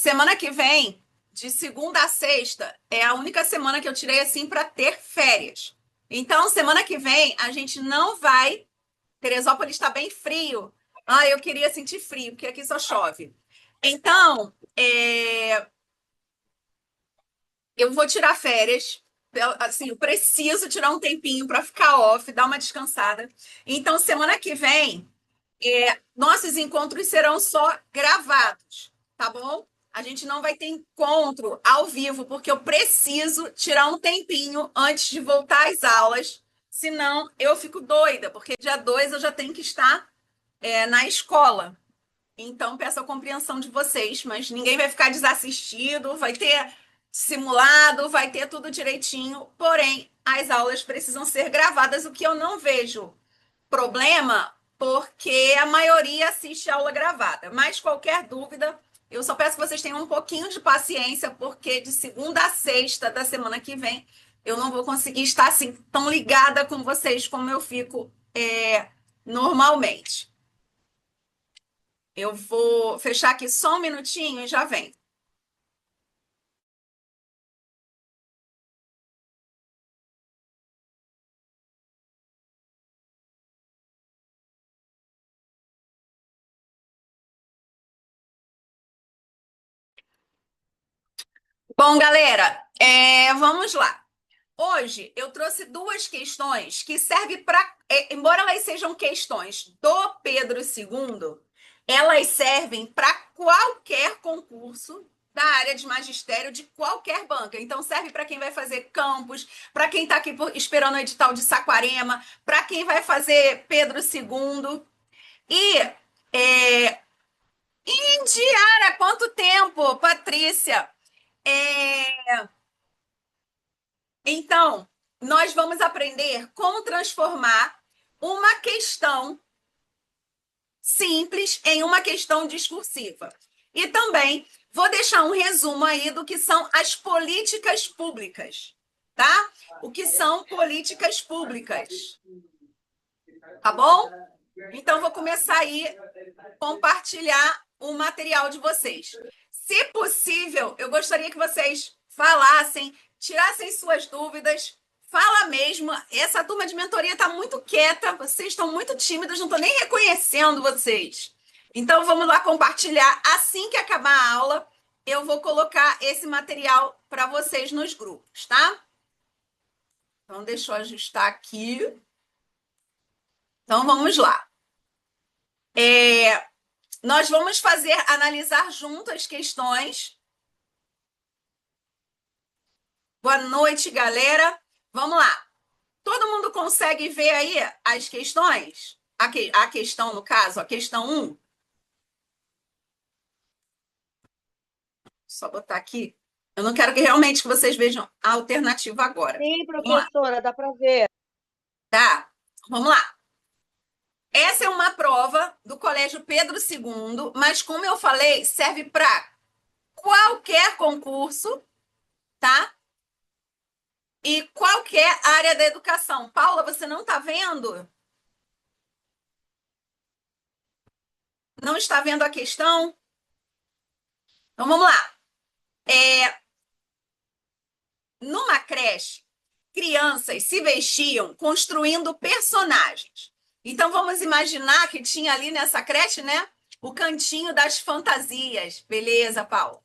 Semana que vem, de segunda a sexta, é a única semana que eu tirei assim para ter férias. Então, semana que vem, a gente não vai. Teresópolis está bem frio. Ah, eu queria sentir frio, porque aqui só chove. Então, eu vou tirar férias. Assim, eu preciso tirar um tempinho para ficar off, dar uma descansada. Então, semana que vem, nossos encontros serão só gravados, tá bom? A gente não vai ter encontro ao vivo, porque eu preciso tirar um tempinho antes de voltar às aulas, senão eu fico doida, porque dia 2 eu já tenho que estar, na escola. Então, peço a compreensão de vocês, mas ninguém vai ficar desassistido, vai ter simulado, vai ter tudo direitinho, porém, as aulas precisam ser gravadas, o que eu não vejo problema, porque a maioria assiste aula gravada. Mas qualquer dúvida, eu só peço que vocês tenham um pouquinho de paciência, porque de segunda a sexta da semana que vem eu não vou conseguir estar assim tão ligada com vocês como eu fico normalmente. Eu vou fechar aqui só um minutinho e já venho. Bom, galera, vamos lá. Hoje eu trouxe duas questões que servem para, embora elas sejam questões do Pedro II, elas servem para qualquer concurso da área de magistério de qualquer banca. Então serve para quem vai fazer campus, para quem está aqui esperando o edital de Saquarema, para quem vai fazer Pedro II. E Indiara, quanto tempo, Patrícia? É, Então, nós vamos aprender como transformar uma questão simples em uma questão discursiva. E também vou deixar um resumo aí do que são as políticas públicas, tá? O que são políticas públicas, tá bom? Então, vou começar aí a compartilhar o material de vocês. Se possível, eu gostaria que vocês falassem, tirassem suas dúvidas. Fala mesmo. Essa turma de mentoria está muito quieta, vocês estão muito tímidos, não estou nem reconhecendo vocês. Então, vamos lá compartilhar. Assim que acabar a aula, eu vou colocar esse material para vocês nos grupos, tá? Então, deixa eu ajustar aqui. Então, vamos lá. Nós vamos analisar junto as questões. Boa noite, galera. Vamos lá. Todo mundo consegue ver aí as questões? A questão, no caso, a questão um. Só botar aqui. Eu não quero que realmente que vocês vejam a alternativa agora. Sim, Vamos lá, professora, dá para ver. tá? Vamos lá. Essa é uma prova do Colégio Pedro II, mas como eu falei, serve para qualquer concurso, tá? E qualquer área da educação. Paula, você não está vendo? Não está vendo a questão? Então vamos lá. Numa creche, crianças se vestiam construindo personagens. Então vamos imaginar que tinha ali nessa creche, né? O cantinho das fantasias. Beleza, Paulo?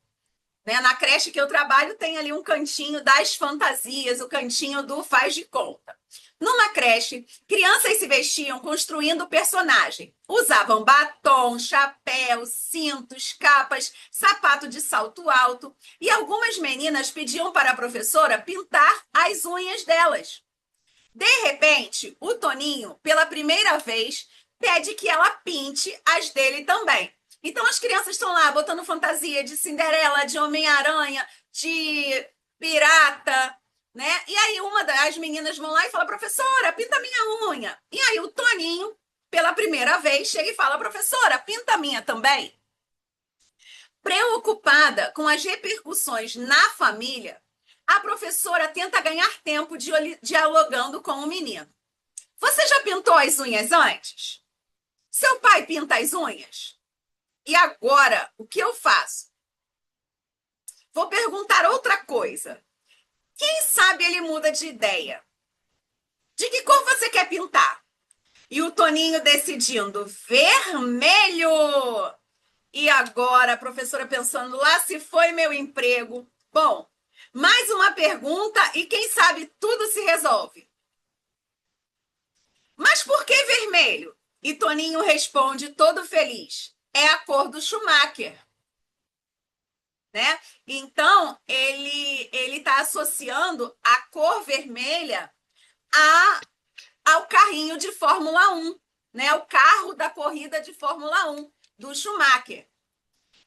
Né? Na creche que eu trabalho tem ali um cantinho das fantasias, o cantinho do faz de conta. Numa creche, crianças se vestiam construindo personagem. Usavam batom, chapéu, cintos, capas, sapato de salto alto. E algumas meninas pediam para a professora pintar as unhas delas. De repente, o Toninho, pela primeira vez, pede que ela pinte as dele também. Então as crianças estão lá botando fantasia de Cinderela, de Homem-Aranha, de pirata, né? E aí uma das meninas vão lá e fala: professora, pinta minha unha. E aí o Toninho, pela primeira vez, chega e fala: professora, pinta a minha também. Preocupada com as repercussões na família, a professora tenta ganhar tempo dialogando com o menino. Você já pintou as unhas antes? Seu pai pinta as unhas? E agora, o que eu faço? vou perguntar outra coisa. Quem sabe ele muda de ideia? De que cor você quer pintar? E o Toninho decidindo vermelho. E agora, a professora pensando lá se foi meu emprego. Bom, mais uma pergunta e quem sabe tudo se resolve. Mas por que vermelho? E Toninho responde todo feliz. É a cor do Schumacher, né? Então, ele está associando a cor vermelha a, ao carrinho de Fórmula 1, né? O carro da corrida de Fórmula 1 do Schumacher.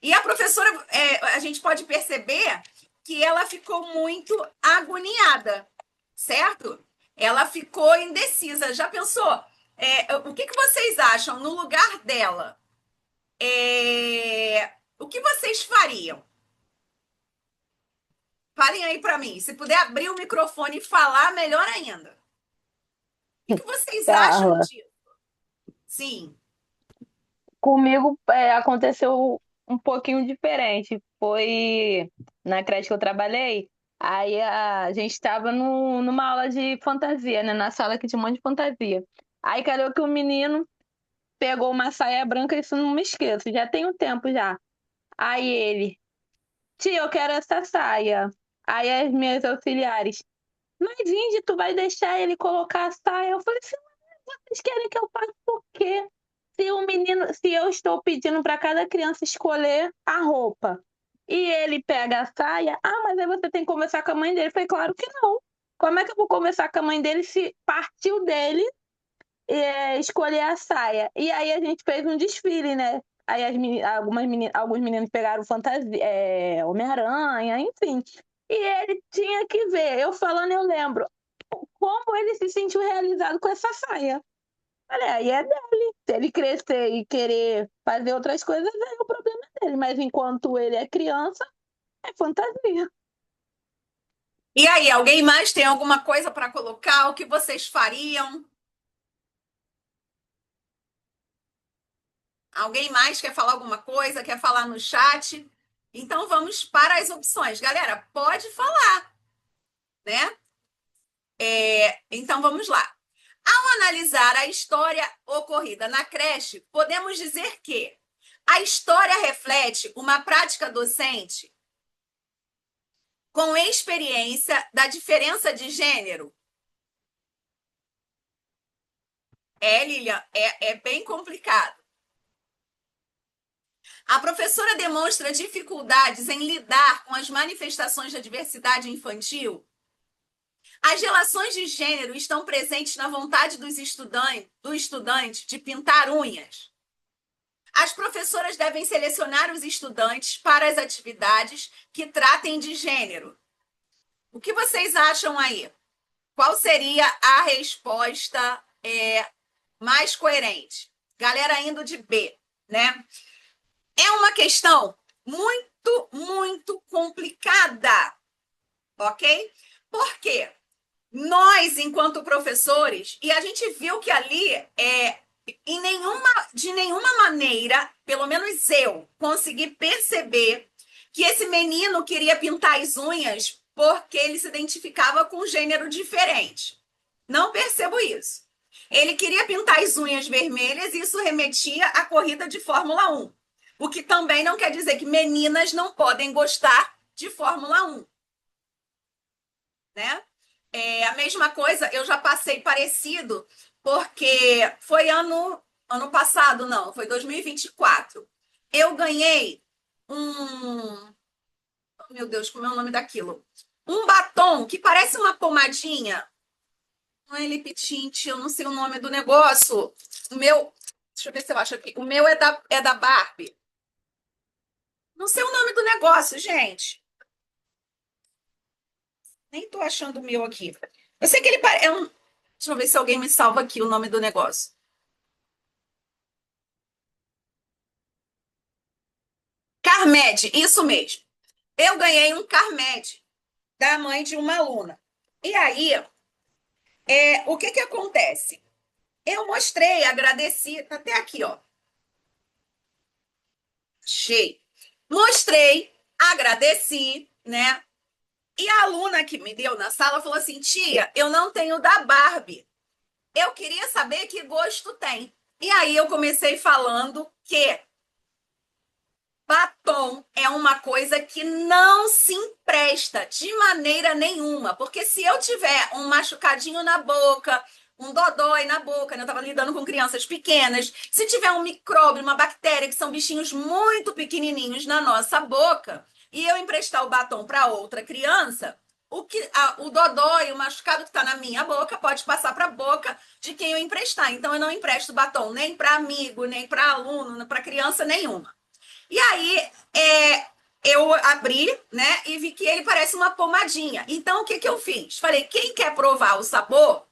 E a professora, a gente pode perceber que ela ficou muito agoniada, certo? Ela ficou indecisa. Já pensou? O que vocês acham no lugar dela? O que vocês fariam? Falem aí para mim. Se puder abrir o microfone e falar, melhor ainda. O que vocês acham Carla, disso? Sim. comigo aconteceu um pouquinho diferente. Foi na creche que eu trabalhei, aí a gente estava numa aula de fantasia, né? Na sala que tinha um monte de fantasia. Aí calhou que o menino pegou uma saia branca, isso não me esqueço, já tem um tempo já. Aí ele, tia, eu quero essa saia. Aí as minhas auxiliares, mas Indy, tu vai deixar ele colocar a saia? Eu falei assim, vocês querem que eu faça o quê? Se o menino, se eu estou pedindo para cada criança escolher a roupa e ele pega a saia, mas aí você tem que conversar com a mãe dele. Eu falei, claro que não. Como é que eu vou conversar com a mãe dele se partiu dele escolher a saia? E aí a gente fez um desfile, né? Aí alguns meninos pegaram fantasia, Homem-Aranha, enfim. E ele tinha que ver. Eu falando, eu lembro como ele se sentiu realizado com essa saia. Olha, aí é dele. Se ele crescer e querer fazer outras coisas, aí é o problema dele. Mas enquanto ele é criança, é fantasia. E aí, alguém mais tem alguma coisa para colocar? O que vocês fariam? Alguém mais quer falar alguma coisa? Quer falar no chat? Então vamos para as opções. Galera, pode falar, né? Então vamos lá. Ao analisar a história ocorrida na creche, podemos dizer que a história reflete uma prática docente com experiência da diferença de gênero. Lilian, é bem complicado. A professora demonstra dificuldades em lidar com as manifestações da diversidade infantil. As relações de gênero estão presentes na vontade do estudante de pintar unhas. As professoras devem selecionar os estudantes para as atividades que tratem de gênero. O que vocês acham aí? Qual seria a resposta mais coerente? Galera indo de B, né? É uma questão muito, muito complicada, ok? Por quê? Nós, enquanto professores, e a gente viu que ali de nenhuma maneira, pelo menos eu, consegui perceber que esse menino queria pintar as unhas porque ele se identificava com um gênero diferente. Não percebo isso. Ele queria pintar as unhas vermelhas e isso remetia à corrida de Fórmula 1. O que também não quer dizer que meninas não podem gostar de Fórmula 1, né? A mesma coisa, eu já passei parecido, porque foi ano passado, não, foi 2024. Eu ganhei um, oh, meu Deus, como é o nome daquilo? Um batom que parece uma pomadinha. Não é lip tint, eu não sei o nome do negócio. O meu, deixa eu ver se eu acho aqui. O meu é da Barbie. Não sei o nome do negócio, gente. Nem tô achando o meu aqui. Eu sei que ele deixa eu ver se alguém me salva aqui o nome do negócio. Carmed, isso mesmo. Eu ganhei um Carmed da mãe de uma aluna. E aí, o que que acontece? Eu mostrei, agradeci, tá até aqui, ó. Achei. Mostrei, agradeci. né? E a aluna que me deu na sala falou assim: tia, eu não tenho da Barbie. Eu queria saber que gosto tem. E aí eu comecei falando que batom é uma coisa que não se empresta de maneira nenhuma, porque se eu tiver um machucadinho na boca, um dodói na boca, né? Eu estava lidando com crianças pequenas, se tiver um micróbio, uma bactéria, que são bichinhos muito pequenininhos na nossa boca, e eu emprestar o batom para outra criança, o dodói, o machucado que está na minha boca pode passar para a boca de quem eu emprestar. Então eu não empresto batom nem para amigo, nem para aluno, para criança nenhuma. E aí eu abri, né, e vi que ele parece uma pomadinha. Então, o que que eu fiz? Falei, quem quer provar o sabor,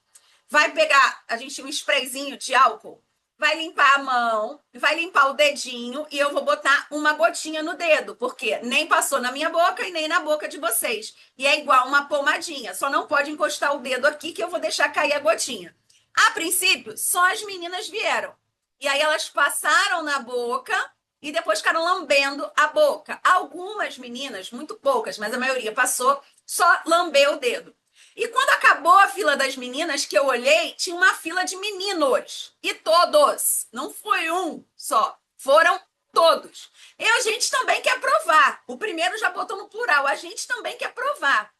vai pegar, a gente tinha um sprayzinho de álcool, vai limpar a mão, vai limpar o dedinho e eu vou botar uma gotinha no dedo, porque nem passou na minha boca e nem na boca de vocês. E é igual uma pomadinha, só não pode encostar o dedo aqui que eu vou deixar cair a gotinha. A princípio, só as meninas vieram. E aí elas passaram na boca e depois ficaram lambendo a boca. Algumas meninas, muito poucas, mas a maioria passou, só lambeu o dedo. E quando acabou a fila das meninas, que eu olhei, tinha uma fila de meninos. E todos. Não foi um só. Foram todos. E a gente também quer provar. O primeiro já botou no plural. A gente também quer provar.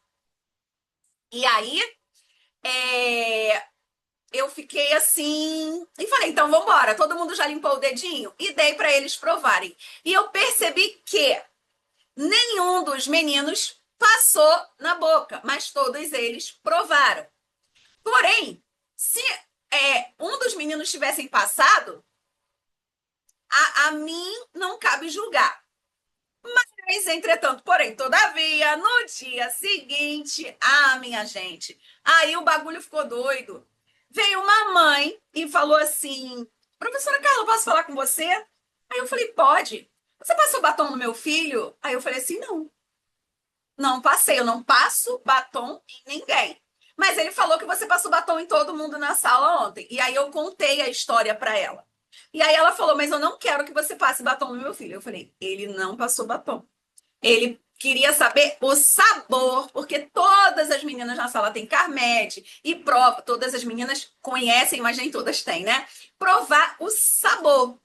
E aí, é, eu fiquei assim e falei, então vamos embora. Todo mundo já limpou o dedinho e dei para eles provarem. E eu percebi que nenhum dos meninos passou na boca, mas todos eles provaram. Porém, se um dos meninos tivessem passado, a mim não cabe julgar. Mas, entretanto, porém, todavia, no dia seguinte, minha gente, aí o bagulho ficou doido. Veio uma mãe e falou assim: professora Carla, posso falar com você? Aí eu falei: pode. Você passou batom no meu filho? Aí eu falei assim: não, não passei, eu não passo batom em ninguém. Mas ele falou que você passou batom em todo mundo na sala ontem. E aí eu contei a história para ela. E aí ela falou: mas eu não quero que você passe batom no meu filho. Eu falei: ele não passou batom. Ele queria saber o sabor, porque todas as meninas na sala têm Carmed e prova, todas as meninas conhecem, mas nem todas têm, né? Provar o sabor.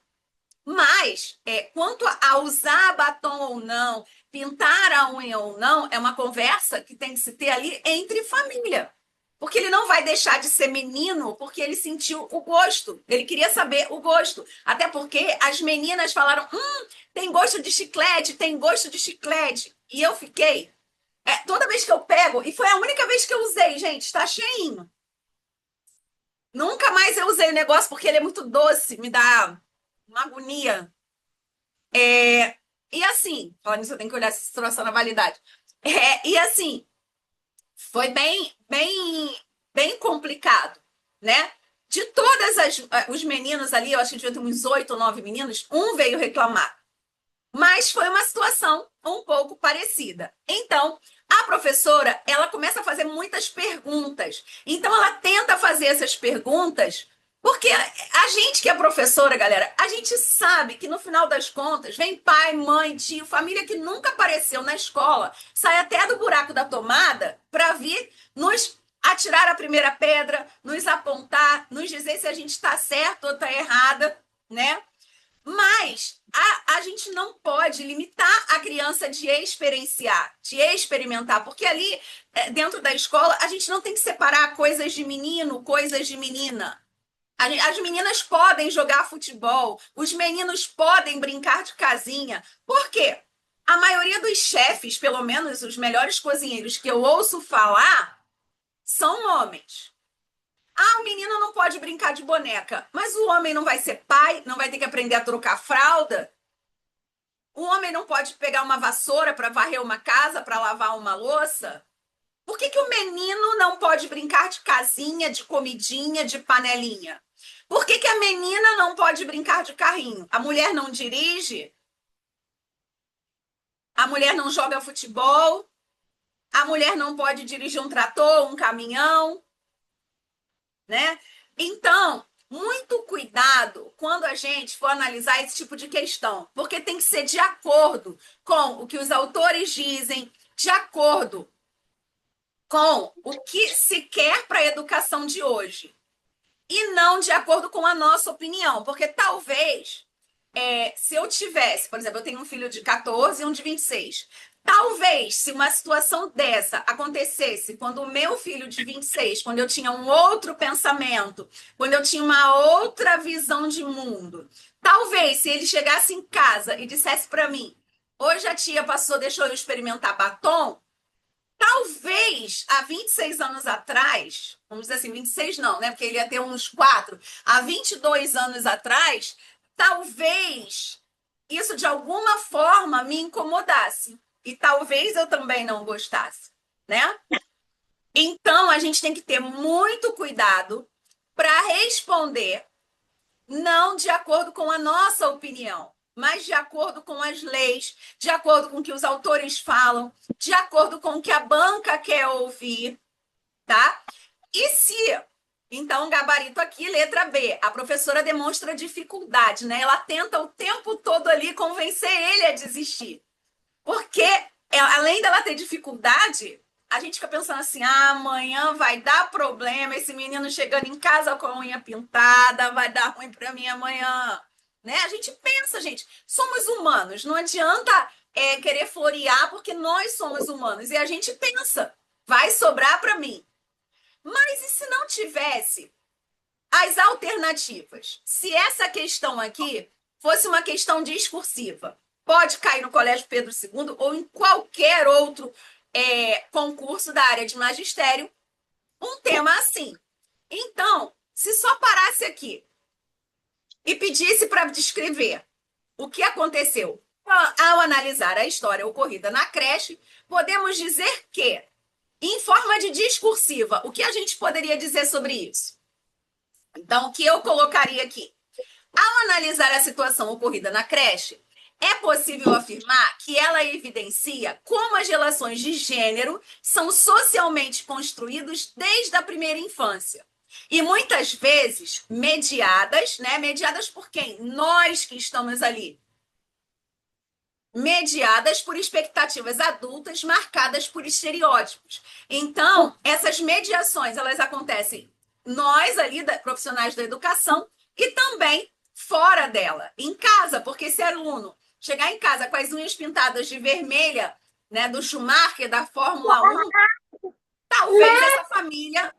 Mas, quanto a usar batom ou não, pintar a unha ou não, é uma conversa que tem que se ter ali entre família. Porque ele não vai deixar de ser menino porque ele sentiu o gosto. Ele queria saber o gosto. Até porque as meninas falaram: tem gosto de chiclete, tem gosto de chiclete. E eu fiquei. Toda vez que eu pego, e foi a única vez que eu usei, gente, está cheinho. Nunca mais eu usei o negócio porque ele é muito doce, me dá uma agonia. E assim, falando nisso, eu tenho que olhar se trouxe na validade. E assim, foi bem complicado, né? De os meninos ali, eu acho que devia ter uns 8 ou 9 meninos, um veio reclamar. Mas foi uma situação um pouco parecida. Então, a professora, ela começa a fazer muitas perguntas. Então, ela tenta fazer essas perguntas, porque a gente que é professora, galera, a gente sabe que no final das contas, vem pai, mãe, tio, família que nunca apareceu na escola, sai até do buraco da tomada para vir nos atirar a primeira pedra, nos apontar, nos dizer se a gente está certo ou está errada, né? Mas a gente não pode limitar a criança de experienciar, de experimentar, porque ali, dentro da escola, a gente não tem que separar coisas de menino, coisas de menina. As meninas podem jogar futebol, os meninos podem brincar de casinha. Por quê? A maioria dos chefes, pelo menos os melhores cozinheiros que eu ouço falar, são homens. O menino não pode brincar de boneca, mas o homem não vai ser pai, não vai ter que aprender a trocar fralda. O homem não pode pegar uma vassoura para varrer uma casa, para lavar uma louça. Por que o menino não pode brincar de casinha, de comidinha, de panelinha? Por que a menina não pode brincar de carrinho? A mulher não dirige? A mulher não joga futebol? A mulher não pode dirigir um trator, um caminhão? Né? Então, muito cuidado quando a gente for analisar esse tipo de questão, porque tem que ser de acordo com o que os autores dizem, de acordo com o que se quer para a educação de hoje e não de acordo com a nossa opinião, porque talvez, se eu tivesse, por exemplo, eu tenho um filho de 14 e um de 26. Talvez, se uma situação dessa acontecesse quando o meu filho de 26, quando eu tinha um outro pensamento, quando eu tinha uma outra visão de mundo, talvez se ele chegasse em casa e dissesse para mim: hoje a tia passou, deixou eu experimentar batom. Talvez há 26 anos atrás, vamos dizer assim, 26 não, né? Porque ele ia ter uns 4. Há 22 anos atrás, talvez isso de alguma forma me incomodasse. E talvez eu também não gostasse, né? Então a gente tem que ter muito cuidado para responder não de acordo com a nossa opinião, mas de acordo com as leis, de acordo com o que os autores falam, de acordo com o que a banca quer ouvir, tá? E se, então, gabarito aqui, letra B, a professora demonstra dificuldade, né? Ela tenta o tempo todo ali convencer ele a desistir. Porque, além dela ter dificuldade, a gente fica pensando assim: ah, amanhã vai dar problema, esse menino chegando em casa com a unha pintada, vai dar ruim para mim amanhã. Né? A gente pensa, gente, somos humanos, não adianta querer florear porque nós somos humanos. E a gente pensa, vai sobrar para mim. Mas e se não tivesse as alternativas? Se essa questão aqui fosse uma questão discursiva, pode cair no Colégio Pedro II ou em qualquer outro concurso da área de magistério, um tema assim. Então, se só parasse aqui e pedisse para descrever o que aconteceu ao analisar a história ocorrida na creche, podemos dizer que, em forma de discursiva, o que a gente poderia dizer sobre isso? Então, o que eu colocaria aqui? Ao analisar a situação ocorrida na creche, é possível afirmar que ela evidencia como as relações de gênero são socialmente construídas desde a primeira infância. E muitas vezes mediadas, né? Mediadas por quem? Nós que estamos ali. Mediadas por expectativas adultas marcadas por estereótipos. Então, essas mediações, elas acontecem nós ali, profissionais da educação, e também fora dela, em casa, porque esse aluno chegar em casa com as unhas pintadas de vermelha, né, do Schumacher, da Fórmula 1, talvez essa família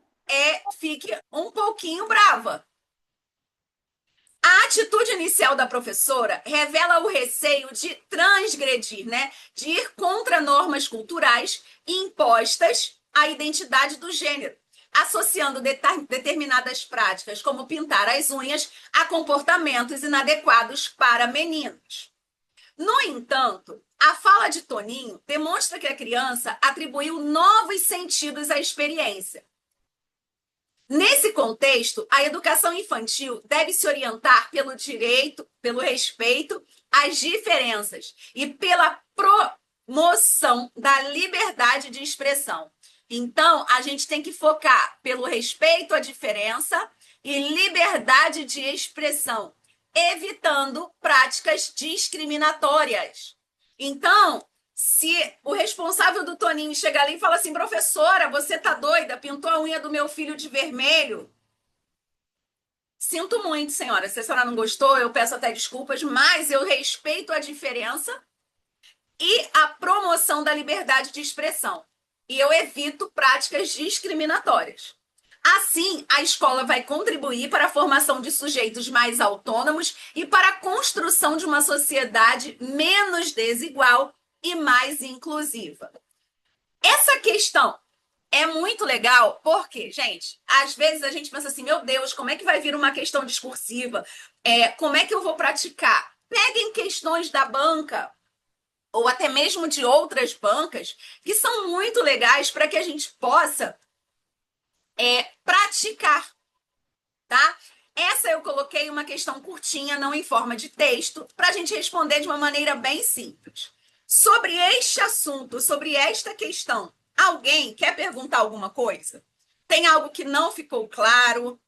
fique um pouquinho brava. A atitude inicial da professora revela o receio de transgredir, né, de ir contra normas culturais impostas à identidade do gênero, associando determinadas práticas, como pintar as unhas, a comportamentos inadequados para meninos. No entanto, a fala de Toninho demonstra que a criança atribuiu novos sentidos à experiência. Nesse contexto, a educação infantil deve se orientar pelo direito, pelo respeito às diferenças e pela promoção da liberdade de expressão. Então, a gente tem que focar pelo respeito à diferença e liberdade de expressão, evitando práticas discriminatórias. Então, se o responsável do Toninho chegar ali e fala assim: professora, você tá doida? Pintou a unha do meu filho de vermelho? Sinto muito, senhora. Se a senhora não gostou, eu peço até desculpas, mas eu respeito a diferença e a promoção da liberdade de expressão. E eu evito práticas discriminatórias. Assim, a escola vai contribuir para a formação de sujeitos mais autônomos e para a construção de uma sociedade menos desigual e mais inclusiva. Essa questão é muito legal porque, gente, às vezes a gente pensa assim: meu Deus, como é que vai vir uma questão discursiva? Como é que eu vou praticar? Peguem questões da banca ou até mesmo de outras bancas que são muito legais para que a gente possa praticar, tá? Essa eu coloquei uma questão curtinha, não em forma de texto, para a gente responder de uma maneira bem simples. Sobre este assunto, sobre esta questão, alguém quer perguntar alguma coisa? Tem algo que não ficou claro?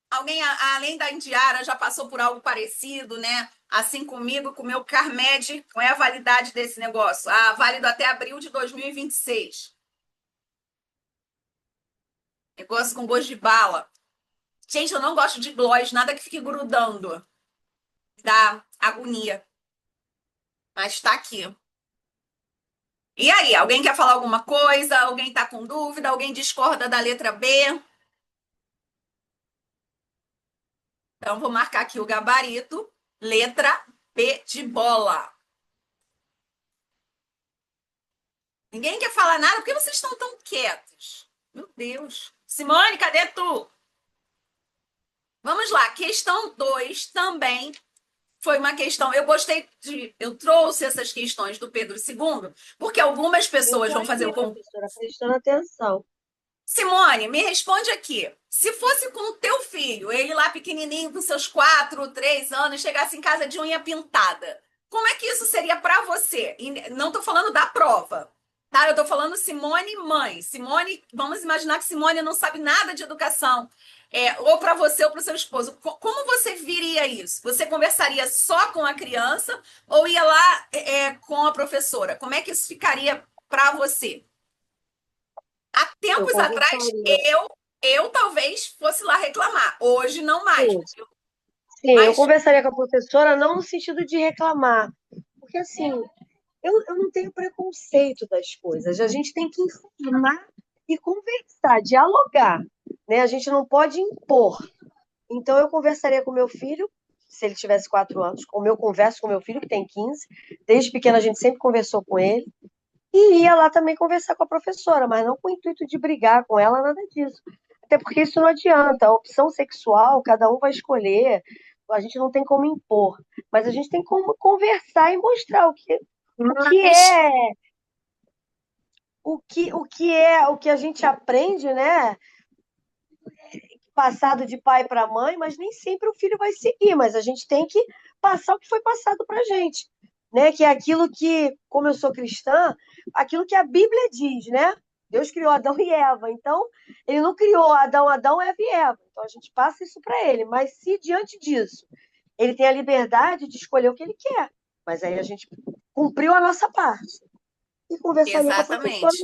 Alguém, além da Indiara, já passou por algo parecido, né? Assim comigo, com o meu Carmed, qual é a validade desse negócio? Ah, válido até abril de 2026. Negócio com gosto de bala. Gente, eu não gosto de gloss, nada que fique grudando. Dá agonia. Mas tá aqui. E aí, alguém quer falar alguma coisa? Alguém tá com dúvida? Alguém discorda da letra B? Então, vou marcar aqui o gabarito. Letra B de bola. Ninguém quer falar nada? Por que vocês estão tão quietos? Meu Deus. Simone, cadê tu? Vamos lá. Questão 2 também foi uma questão. Eu gostei de. Eu trouxe essas questões do Pedro II, porque algumas Eu pessoas tô vão fazer aqui, o. professora, prestando atenção. Simone, me responde aqui. Se fosse com o teu filho, ele lá pequenininho, com seus 4, 3 anos, chegasse em casa de unha pintada, como é que isso seria para você? E não estou falando da prova, tá? Eu estou falando Simone mãe. Simone, vamos imaginar que Simone não sabe nada de educação, ou para você ou para o seu esposo. Como você viria isso? Você conversaria só com a criança ou ia lá, com a professora? Como é que isso ficaria para você? Há Eu tempos atrás, conversaria. eu talvez fosse lá reclamar. Hoje não mais. Sim, sim, eu Mas, conversaria com a professora não no sentido de reclamar, porque assim, eu não tenho preconceito das coisas. A gente tem que informar e conversar, dialogar, né? A gente não pode impor. Então eu conversaria com meu filho, se ele tivesse 4 anos, como eu converso com meu filho, que tem 15. Desde pequeno a gente sempre conversou com ele. E ia lá também conversar com a professora, mas não com o intuito de brigar com ela, nada disso. Até porque isso não adianta. A opção sexual, cada um vai escolher. A gente não tem como impor, mas a gente tem como conversar e mostrar o que mas é, o que a gente aprende, né? Passado de pai para mãe, mas nem sempre o filho vai seguir, mas a gente tem que passar o que foi passado para a gente, né? Que é aquilo que, como eu sou cristã, aquilo que a Bíblia diz, né? Deus criou Adão e Eva, então ele não criou Adão, Eva e Eva. Então a gente passa isso para ele, mas se diante disso ele tem a liberdade de escolher o que ele quer, mas aí a gente cumpriu a nossa parte e conversaria com a professora, exatamente. mas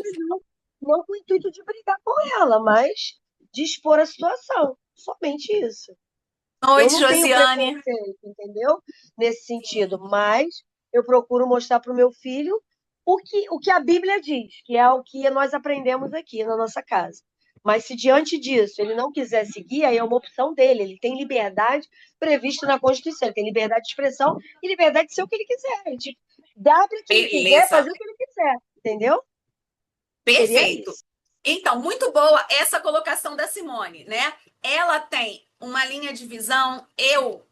não com o intuito de brigar com ela, mas de expor a situação. Somente isso. Eu Noite, não tenho Josiane. preconceito, entendeu? Nesse sentido, Sim, mas eu procuro mostrar para o meu filho o que a Bíblia diz, que é o que nós aprendemos aqui na nossa casa. Mas se diante disso ele não quiser seguir, aí é uma opção dele. Ele tem liberdade prevista na Constituição, ele tem liberdade de expressão e liberdade de ser o que ele quiser. A gente dá para quem quiser beleza. fazer o que ele quiser, entendeu? Seria Perfeito. isso. Então, muito boa essa colocação da Simone, né? Ela tem uma linha de visão, eu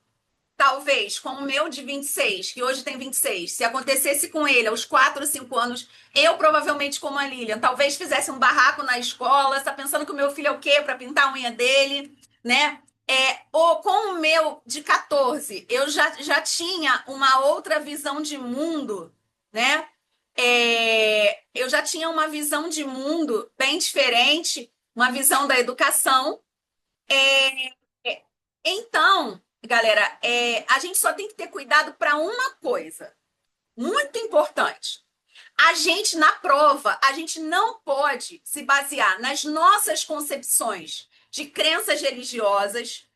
talvez, com o meu de 26, que hoje tem 26, se acontecesse com ele aos 4 5 anos, eu provavelmente, como a Lilian, talvez fizesse um barraco na escola, está pensando que o meu filho é o quê para pintar a unha dele, né? Ou com o meu de 14, eu já tinha uma outra visão de mundo, né? Eu já tinha uma visão de mundo bem diferente, uma visão da educação. É, então, galera, a gente só tem que ter cuidado para uma coisa, muito importante. A gente, na prova, a gente não pode se basear nas nossas concepções de crenças religiosas.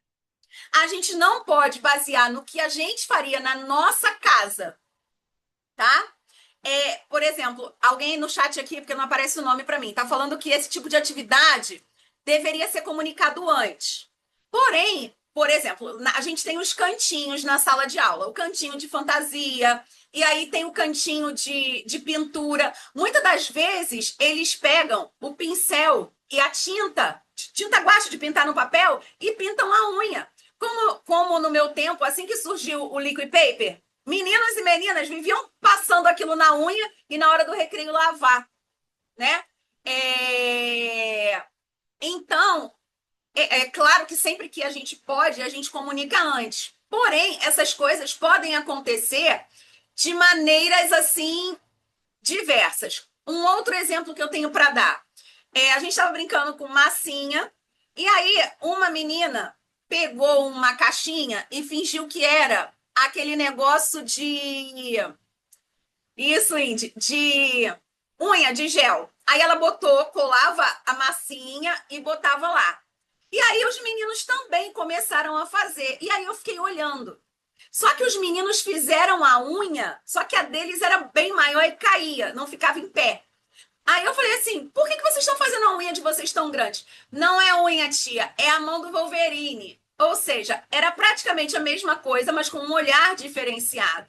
A gente não pode basear no que a gente faria na nossa casa, tá? Por exemplo, alguém no chat aqui, porque não aparece o nome para mim, tá falando que esse tipo de atividade deveria ser comunicado antes. Porém, por exemplo, a gente tem os cantinhos na sala de aula, o cantinho de fantasia, e aí tem o cantinho de pintura. Muitas das vezes eles pegam o pincel e a tinta guache de pintar no papel e pintam a unha. Como no meu tempo, assim que surgiu o liquid paper, meninos e meninas viviam passando aquilo na unha e na hora do recreio lavar, né? Então, é claro que sempre que a gente pode, a gente comunica antes. Porém, essas coisas podem acontecer de maneiras assim diversas. Um outro exemplo que eu tenho para dar. A gente estava brincando com massinha, e aí uma menina pegou uma caixinha e fingiu que era aquele negócio de... Isso, Indy, de unha, de gel. Aí ela botou, colava a massinha e botava lá. E aí os meninos também começaram a fazer. E aí eu fiquei olhando. Só que os meninos fizeram a unha, só que a deles era bem maior e caía, não ficava em pé. Aí eu falei assim, por que vocês estão fazendo a unha de vocês tão grande? Não é unha, tia, é a mão do Wolverine. Ou seja, era praticamente a mesma coisa, mas com um olhar diferenciado.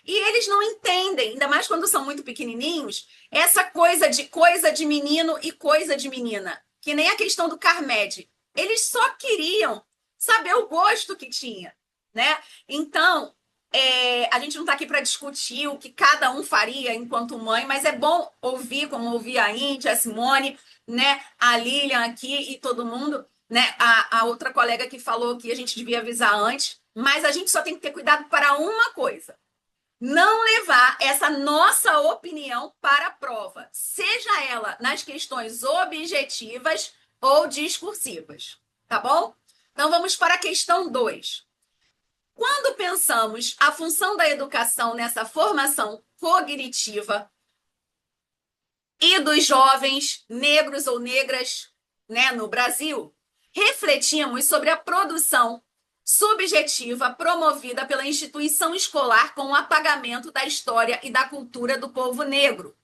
E eles não entendem, ainda mais quando são muito pequenininhos, essa coisa de menino e coisa de menina. Que nem a questão do Carmed. Eles só queriam saber o gosto que tinha, né? Então, a gente não está aqui para discutir o que cada um faria enquanto mãe, mas é bom ouvir, como ouvir a Índia, a Simone, né? A Lilian aqui e todo mundo, né? A outra colega que falou que a gente devia avisar antes, mas a gente só tem que ter cuidado para uma coisa: não levar essa nossa opinião para a prova, seja ela nas questões objetivas ou discursivas, tá bom? Então vamos para a questão 2. Quando pensamos a função da educação nessa formação cognitiva e dos jovens negros ou negras, né, no Brasil, refletimos sobre a produção subjetiva promovida pela instituição escolar com o apagamento da história e da cultura do povo negro.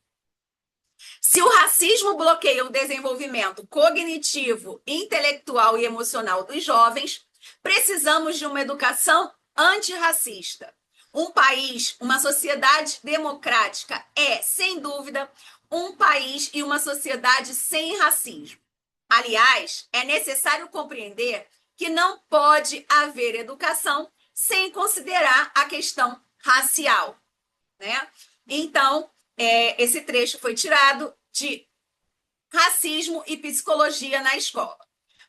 Se o racismo bloqueia o desenvolvimento cognitivo, intelectual e emocional dos jovens, precisamos de uma educação antirracista. Um país, uma sociedade democrática é, sem dúvida, um país e uma sociedade sem racismo. Aliás, é necessário compreender que não pode haver educação sem considerar a questão racial, né? Então, esse trecho foi tirado de Racismo e Psicologia na Escola.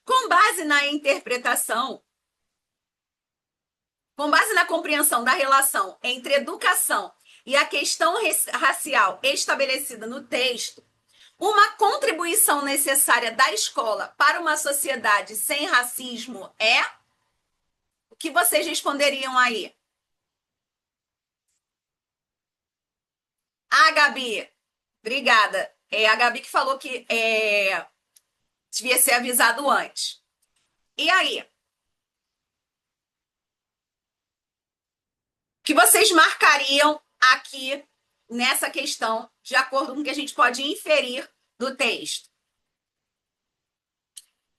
Com base na interpretação, com base na compreensão da relação entre educação e a questão racial estabelecida no texto, uma contribuição necessária da escola para uma sociedade sem racismo é? O que vocês responderiam aí? Ah, Gabi, obrigada. A Gabi que falou que devia ser avisado antes. E aí? O que vocês marcariam aqui nessa questão, de acordo com o que a gente pode inferir do texto?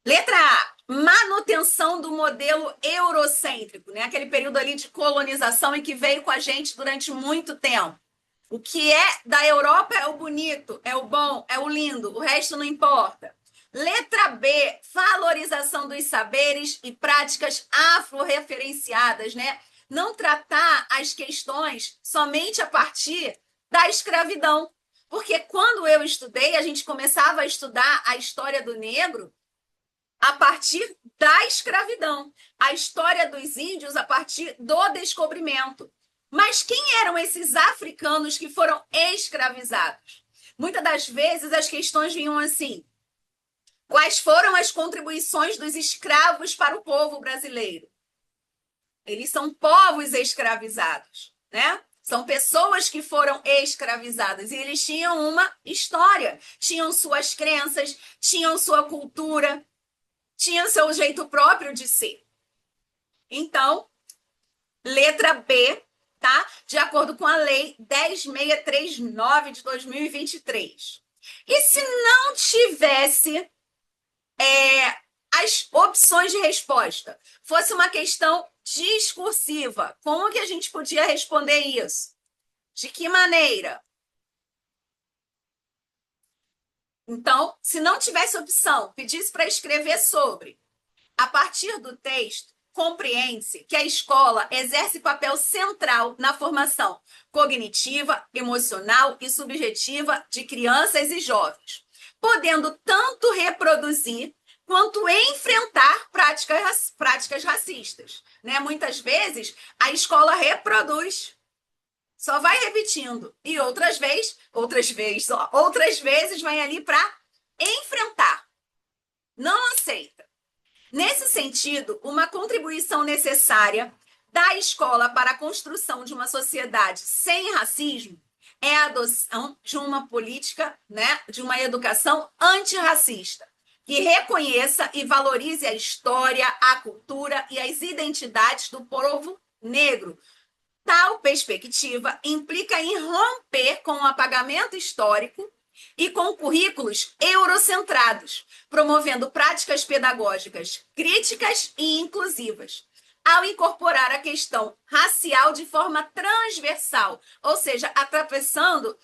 Letra A, manutenção do modelo eurocêntrico, né? Aquele período ali de colonização e que veio com a gente durante muito tempo. O que é da Europa é o bonito, é o bom, é o lindo, o resto não importa. Letra B, valorização dos saberes e práticas afro-referenciadas, né? Não tratar as questões somente a partir da escravidão. Porque quando eu estudei, a gente começava a estudar a história do negro a partir da escravidão, a história dos índios a partir do descobrimento. Mas quem eram esses africanos que foram escravizados? Muitas das vezes as questões vinham assim: quais foram as contribuições dos escravos para o povo brasileiro? Eles são povos escravizados, né? São pessoas que foram escravizadas e eles tinham uma história, tinham suas crenças, tinham sua cultura, tinham seu jeito próprio de ser. Então, letra B, tá? De acordo com a Lei 10.639 de 2023. E se não tivesse as opções de resposta, fosse uma questão discursiva, como que a gente podia responder isso? De que maneira? Então, se não tivesse opção, pedisse para escrever sobre, a partir do texto, compreende-se que a escola exerce papel central na formação cognitiva, emocional e subjetiva de crianças e jovens, podendo tanto reproduzir quanto enfrentar práticas racistas, né? Muitas vezes a escola reproduz, só vai repetindo, e outras vezes vem ali para enfrentar, não aceita. Nesse sentido, uma contribuição necessária da escola para a construção de uma sociedade sem racismo é a adoção de uma política, né, de uma educação antirracista, que reconheça e valorize a história, a cultura e as identidades do povo negro. Tal perspectiva implica em romper com o apagamento histórico e com currículos eurocentrados, promovendo práticas pedagógicas críticas e inclusivas, ao incorporar a questão racial de forma transversal, ou seja, atravessando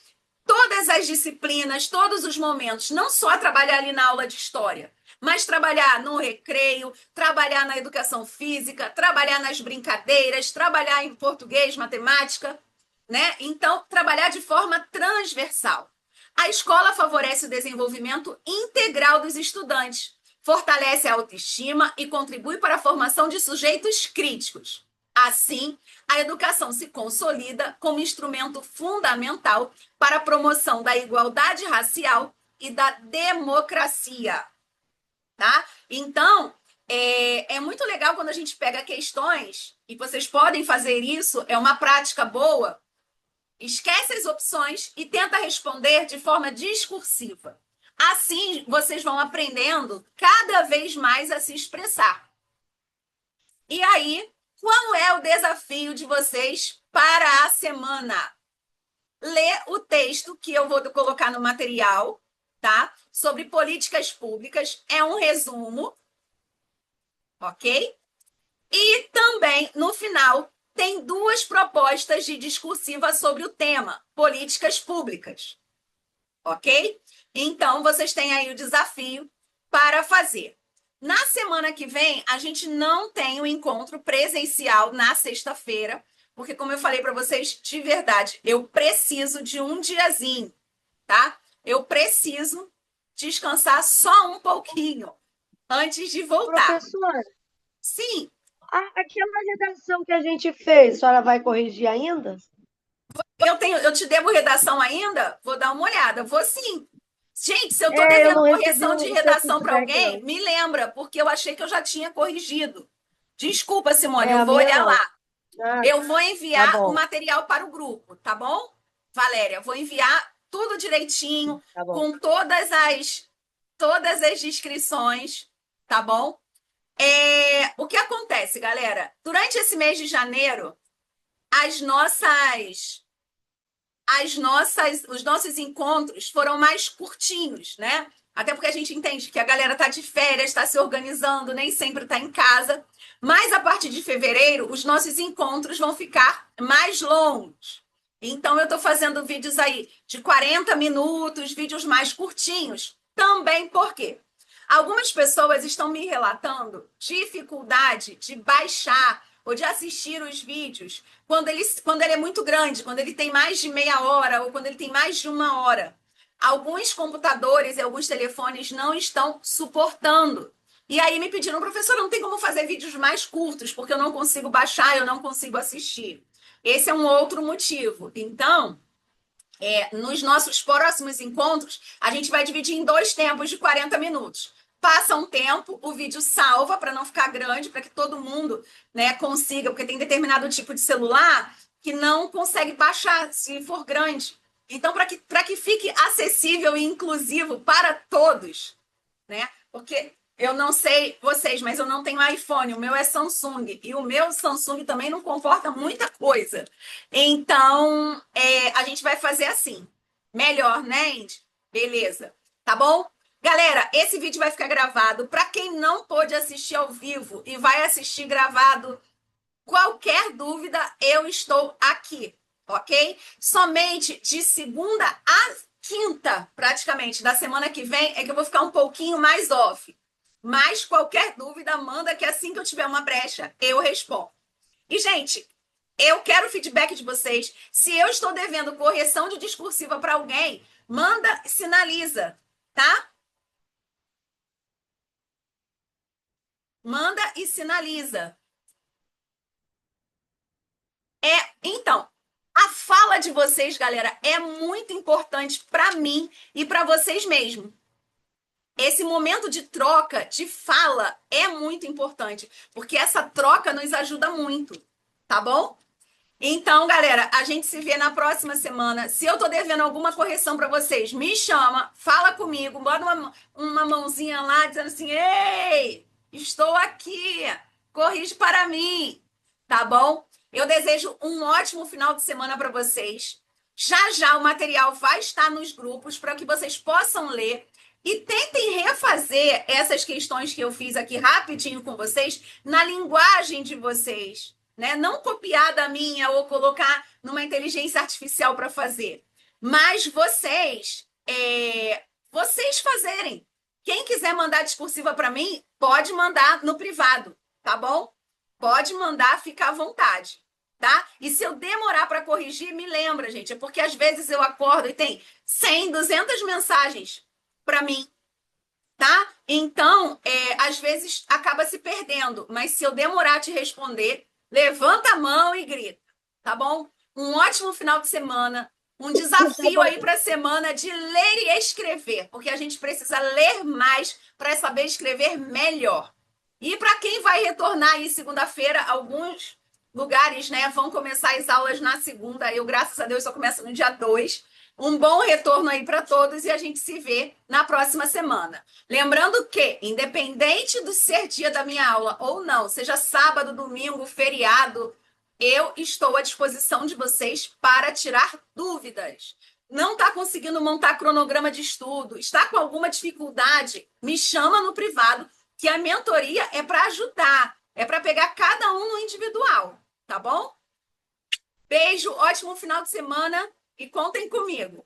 todas as disciplinas, todos os momentos, não só trabalhar ali na aula de história, mas trabalhar no recreio, trabalhar na educação física, trabalhar nas brincadeiras, trabalhar em português, matemática, né? Então, trabalhar de forma transversal. A escola favorece o desenvolvimento integral dos estudantes, fortalece a autoestima e contribui para a formação de sujeitos críticos. Assim, a educação se consolida como instrumento fundamental para a promoção da igualdade racial e da democracia. Tá? Então, é muito legal quando a gente pega questões, e vocês podem fazer isso, é uma prática boa, esquece as opções e tenta responder de forma discursiva. Assim, vocês vão aprendendo cada vez mais a se expressar. E aí, qual é o desafio de vocês para a semana? Ler o texto que eu vou colocar no material, tá? Sobre políticas públicas, é um resumo, ok? E também, no final, tem 2 propostas de discursiva sobre o tema, políticas públicas, ok? Então, vocês têm aí o desafio para fazer. Na semana que vem, a gente não tem o encontro presencial na sexta-feira, porque, como eu falei para vocês, de verdade, eu preciso de um diazinho, tá? Eu preciso descansar só um pouquinho antes de voltar. Professora, Sim, aquela redação que a gente fez, a senhora vai corrigir ainda? eu te devo redação ainda? Vou dar uma olhada. Vou sim. Gente, se eu estou Eu devendo não recebi correção o de seu redação para feedback, alguém, não. me lembra, porque eu achei que eu já tinha corrigido. Desculpa, Simone, eu A vou minha olhar não. lá. Ah, Eu vou tá enviar o bom, material para o grupo, tá bom? Valéria, vou enviar tudo direitinho, tá bom. com todas as descrições, tá bom? O que acontece, galera? Durante esse mês de janeiro, as nossas os nossos encontros foram mais curtinhos, né? Até porque a gente entende que a galera está de férias, está se organizando, nem sempre está em casa. Mas a partir de fevereiro, os nossos encontros vão ficar mais longos. Então, eu estou fazendo vídeos aí de 40 minutos, vídeos mais curtinhos. Também porque algumas pessoas estão me relatando dificuldade de baixar ou de assistir os vídeos quando ele é muito grande, quando ele tem mais de meia hora ou quando ele tem mais de uma hora. Alguns computadores e alguns telefones não estão suportando. E aí me pediram, professor, não tem como fazer vídeos mais curtos, porque eu não consigo baixar, eu não consigo assistir. Esse é um outro motivo. Então, nos nossos próximos encontros, a gente vai dividir em 2 tempos de 40 minutos. Passa um tempo, o vídeo salva para não ficar grande, para que todo mundo, né, consiga, porque tem determinado tipo de celular que não consegue baixar se for grande. Então, para que fique acessível e inclusivo para todos, né? Porque eu não sei vocês, mas eu não tenho iPhone, o meu é Samsung. E o meu Samsung também não comporta muita coisa. Então, a gente vai fazer assim. Melhor, né, Indy? Beleza. Tá bom? Galera, esse vídeo vai ficar gravado. Para quem não pôde assistir ao vivo e vai assistir gravado, qualquer dúvida, eu estou aqui, ok? Somente de segunda a quinta, praticamente, da semana que vem, é que eu vou ficar um pouquinho mais off. Mas qualquer dúvida, manda que assim que eu tiver uma brecha, eu respondo. E, gente, eu quero o feedback de vocês. Se eu estou devendo correção de discursiva para alguém, manda, sinaliza, tá? Manda e sinaliza. Então, a fala de vocês, galera, é muito importante para mim e para vocês mesmos. esse momento de troca, de fala, é muito importante, porque essa troca nos ajuda muito, tá bom? Então, galera, a gente se vê na próxima semana. Se eu tô devendo alguma correção para vocês, me chama, fala comigo, bota uma mãozinha lá dizendo assim: ei, estou aqui, corrige para mim, tá bom? Eu desejo um ótimo final de semana para vocês. Já já o material vai estar nos grupos para que vocês possam ler e tentem refazer essas questões que eu fiz aqui rapidinho com vocês na linguagem de vocês, né? Não copiar da minha ou colocar numa inteligência artificial para fazer, mas vocês fazerem. Quem quiser mandar discursiva para mim, pode mandar no privado, tá bom? Pode mandar, fica à vontade, tá? E se eu demorar para corrigir, me lembra, gente, é porque às vezes eu acordo e tem 100, 200 mensagens para mim, tá? Então, às vezes acaba se perdendo, mas se eu demorar a te responder, levanta a mão e grita, tá bom? Um ótimo final de semana, um desafio aí para a semana de ler e escrever, porque a gente precisa ler mais para saber escrever melhor. E para quem vai retornar aí segunda-feira, alguns lugares, né, vão começar as aulas na segunda. Eu, graças a Deus, só começo no dia 2. Um bom retorno aí para todos e a gente se vê na próxima semana. Lembrando que, independente do ser dia da minha aula ou não, seja sábado, domingo, feriado, eu estou à disposição de vocês para tirar dúvidas. Não está conseguindo montar cronograma de estudo, está com alguma dificuldade, me chama no privado, que a mentoria é para ajudar, é para pegar cada um no individual, tá bom? Beijo, ótimo final de semana e contem comigo.